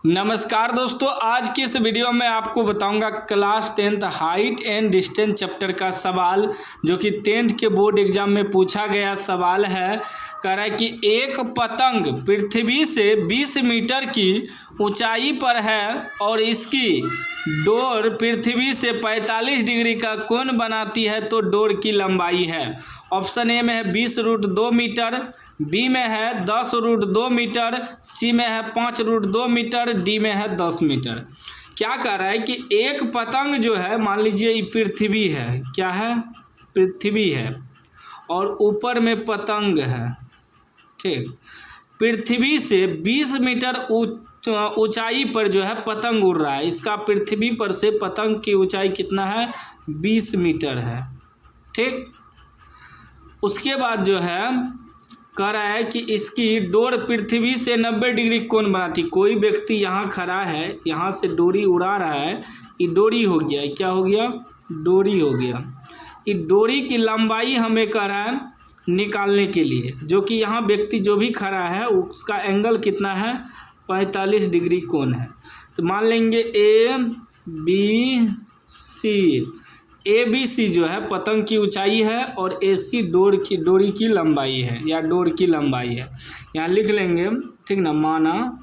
नमस्कार दोस्तों, आज की इस वीडियो में आपको बताऊंगा class 10th height and distance chapter का सवाल जो कि 10th के बोर्ड एग्जाम में पूछा गया सवाल है। कह रहा है कि एक पतंग पृथ्वी से 20 मीटर की ऊंचाई पर है और इसकी डोर पृथ्वी से 45 डिग्री का कोण बनाती है, तो डोर की लंबाई है। ऑप्शन ए में है 20√2 मीटर, बी में है 10√2 मीटर, सी में है 5√2 मीटर, डी में है 10 मीटर। क्या कह रहा है कि एक पतंग जो है, मान लीजिए ये पृथ्वी है, क्या है, पृथ्वी है और ऊपर में पतंग है, ठीक। पृथ्वी से 20 मीटर ऊंचाई पर जो है पतंग उड़ रहा है। इसका पृथ्वी पर से पतंग की ऊंचाई कितना है, 20 मीटर है, ठीक। उसके बाद जो है कह रहा है कि इसकी डोर पृथ्वी से 90 डिग्री कोण बनाती। कोई व्यक्ति यहाँ खड़ा है, यहाँ से डोरी उड़ा रहा है, ये डोरी हो गया, क्या हो गया, डोरी हो गया। ये डोरी की लंबाई हमें कह रहा है निकालने के लिए, जो कि यहाँ व्यक्ति जो भी खड़ा है उसका एंगल कितना है, 45 डिग्री कोण है। तो मान लेंगे ए बी सी जो है पतंग की ऊंचाई है और ए सी डोरी की लंबाई है या डोर की लंबाई है। यहाँ लिख लेंगे, ठीक ना। माना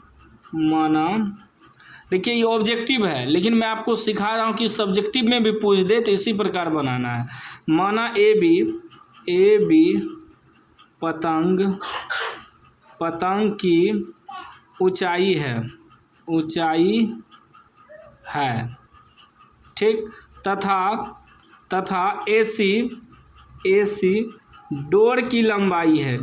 देखिए ये ऑब्जेक्टिव है, लेकिन मैं आपको सिखा रहा हूँ कि सब्जेक्टिव में भी पूछ दे तो इसी प्रकार बनाना है। माना ए बी पतंग की ऊंचाई है, ठीक। तथा ए सी डोर की लंबाई है,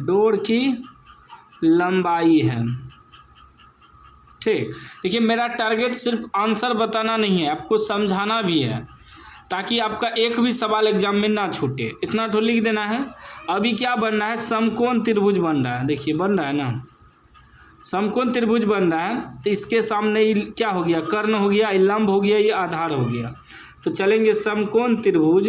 ठीक। देखिए मेरा टारगेट सिर्फ आंसर बताना नहीं है, आपको समझाना भी है, ताकि आपका एक भी सवाल एग्जाम में ना छूटे। इतना तो लिख देना है। अभी क्या बन रहा है, समकोण त्रिभुज बन रहा है। देखिए बन रहा है ना, समकोण त्रिभुज बन रहा है। तो इसके सामने ये क्या हो गया, कर्ण हो गया, ये लंब हो गया, ये आधार हो गया। तो चलेंगे समकोण त्रिभुज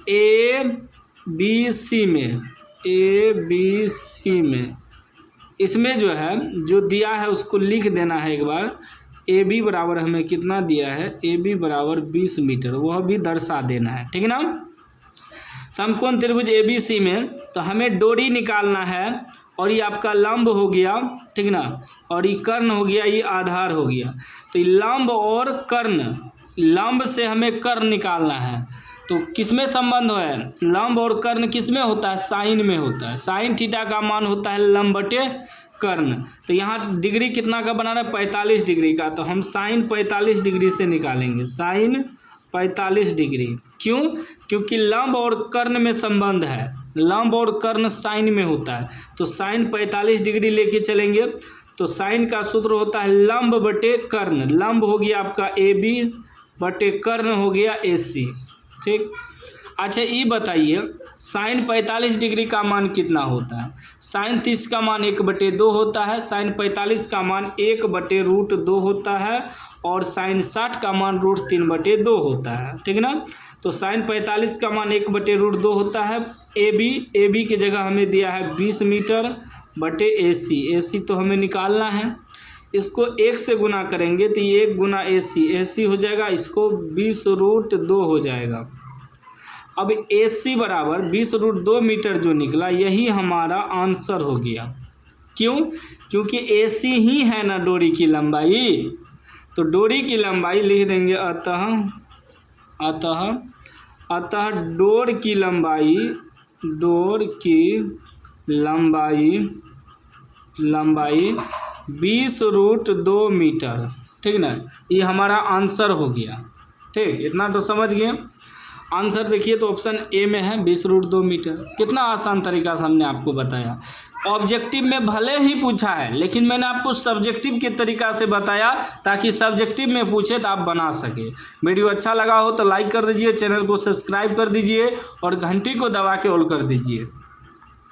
ए बी सी में इसमें जो है जो दिया है उसको लिख देना है एक बार। ए बी बराबर हमें कितना दिया है, ए बी बराबर 20 मीटर, वह भी दर्शा देना है, ठीक ना। समकोण त्रिभुज ए बी सी में तो हमें डोरी निकालना है और ये आपका लंब हो गया, ठीक ना, और ये कर्ण हो गया, ये आधार हो गया। तो ये लंब और कर्ण, लंब से हमें कर्ण निकालना है। तो किसमें संबंध है, लंब और कर्ण किसमें होता है, साइन में होता है। साइन थीटा का मान होता है लंब बटे कर्ण। तो यहाँ डिग्री कितना का बना रहा है, 45 डिग्री का। तो हम साइन 45 डिग्री से निकालेंगे, साइन 45 डिग्री। क्यों, क्योंकि लंब और कर्ण में संबंध है, लंब और कर्ण साइन में होता है। तो साइन 45 डिग्री लेके चलेंगे। तो साइन का सूत्र होता है लंब बटे कर्ण। लंब हो गया आपका ए बी बटे कर्ण हो गया ए सी, ठीक। अच्छा ये बताइए साइन 45 डिग्री का मान कितना होता है। साइन 30 का मान 1/2 होता है, साइन 45 का मान 1/√2 होता है और साइन 60 का मान √3/2 होता है, ठीक ना। तो साइन 45 का मान 1/√2 होता है। ए बी की जगह हमें दिया है 20 मीटर बटे ए सी तो हमें निकालना है। इसको 1 से गुना करेंगे तो ये 1 गुना ए सी हो जाएगा, इसको 20√2 हो जाएगा। अब ए सी बराबर 20√2 मीटर जो निकला, यही हमारा आंसर हो गया। क्यों, क्योंकि ए सी ही है ना डोरी की लंबाई। तो डोरी की लंबाई लिख देंगे अतः डोर की लंबाई 20√2 मीटर, ठीक ना। ये हमारा आंसर हो गया, ठीक। इतना तो समझ गए। आंसर देखिए तो ऑप्शन ए में है 20√2 मीटर। कितना आसान तरीका से हमने आपको बताया। ऑब्जेक्टिव में भले ही पूछा है, लेकिन मैंने आपको सब्जेक्टिव के तरीका से बताया ताकि सब्जेक्टिव में पूछे तो आप बना सके। वीडियो अच्छा लगा हो तो लाइक कर दीजिए, चैनल को सब्सक्राइब कर दीजिए और घंटी को दबा के ऑल कर दीजिए।